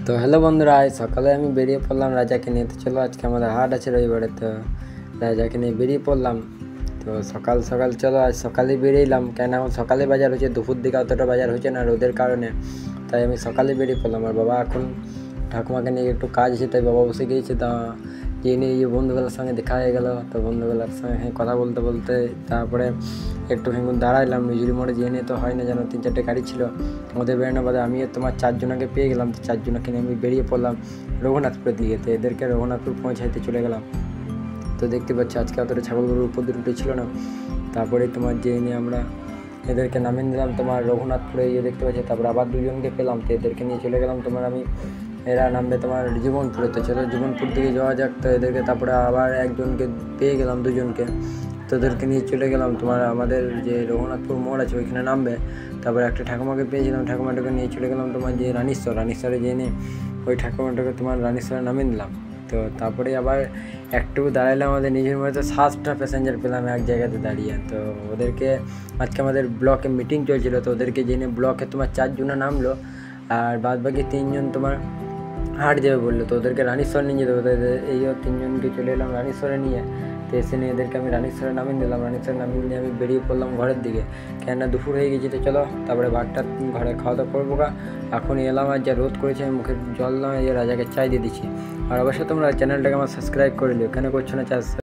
তো হ্যালো বন্ধুরা, আজ সকালে আমি বেরিয়ে পড়লাম রাজাকে নিয়ে। তো চলো, আজকে আমাদের হাট আছে রবিবারে, তো রাজাকে নিয়ে বেরিয়ে পড়লাম। তো সকাল সকাল চলো, আজ সকালে বেরিয়েলাম, কেন এখন সকালে বাজার হচ্ছে, দুপুর দিকে অতটা বাজার হচ্ছে না রোদের কারণে, তাই আমি সকালে বেরিয়ে পড়লাম। আর বাবা এখন ঠাকুমাকে নিয়ে একটু কাজ আছে, তাই বাবা বসে গিয়েছে। তা গিয়ে নিয়ে বন্ধুগুলোর সঙ্গে দেখা হয়ে গেলো। তো বন্ধুগুলোর সঙ্গে কথা বলতে বলতে তারপরে একটু দাঁড়াইলাম নিজুরি মোড়ে। যেয়ে নিয়ে তো হয় না, যেন 3-4টে গাড়ি ছিল ওদের বেরোনো বাদে আমি তোমার 4জনকে পেয়ে গেলাম। তো 4জনকে নিয়ে আমি বেরিয়ে পড়লাম রঘুনাথপুরের দিকে। তো এদেরকে রঘুনাথপুর পৌঁছাইতে চলে গেলাম। তো দেখতে পাচ্ছি আজকে অতটা ছাগল গরুর উপদ্রবটা ছিল না। তারপরে তোমার যেয়ে নিয়ে আমরা এদেরকে নামিয়ে নিলাম তোমার রঘুনাথপুরে। দেখতে পাচ্ছি তারপর আবার 2জনকে পেলাম। তো এদেরকে নিয়ে চলে গেলাম তোমার আমি, এরা নামবে তোমার জীবনপুরে। তো চলো জীবনপুর দিকে যাওয়া যাক। তো এদেরকে তারপরে আবার একজনকে পেয়ে গেলাম, 2জনকে। তো ওদেরকে নিয়ে চলে গেলাম তোমার আমাদের যে রঘুনাথপুর মোড় আছে ওইখানে নামবে। তারপরে একটা ঠাকুমাকে পেয়েছিলাম, ঠাকুমাটাকে নিয়ে চলে গেলাম তোমার যে রানীশ্বরে যেয়ে নিয়ে ওই ঠাকুমাটাকে তোমার রানীশ্বরে নামিয়ে দিলাম। তো তারপরে আবার একটু দাঁড়ালাম আমাদের নিজের মধ্যে 7টা প্যাসেঞ্জার পেলাম এক জায়গাতে দাঁড়িয়ে। তো ওদেরকে আজকে আমাদের ব্লকে মিটিং চলছিল, তো ওদেরকে জেনে ব্লকে তোমার 4জন নামলো, আর বাদ বাকি 3জন তোমার হাট যাবে বললো। তো ওদেরকে রানীশ্বর নিয়ে যেতে হবে। এই 3জনকে চলে এলাম রানীশ্বরে নিয়ে। তো এসে নিয়ে এদেরকে আমি রানীশ্বরে নামিয়ে দিলাম। রানীশ্বরে নামিয়ে নিয়ে আমি বেরিয়ে পড়লাম ঘরের দিকে, কেননা দুপুর হয়ে গেছে। তো চলো তারপরে ভাতটা ঘরে খাওয়া দাওয়া করবো গা। এখন এলাম, আর যা রোদ করেছে আমি মুখে জল দাম রাজাকে চাই দিয়ে দিচ্ছি। আর অবশ্যই তোমরা চ্যানেলটাকে আমার সাবস্ক্রাইব করে নিও, কেন করছো না?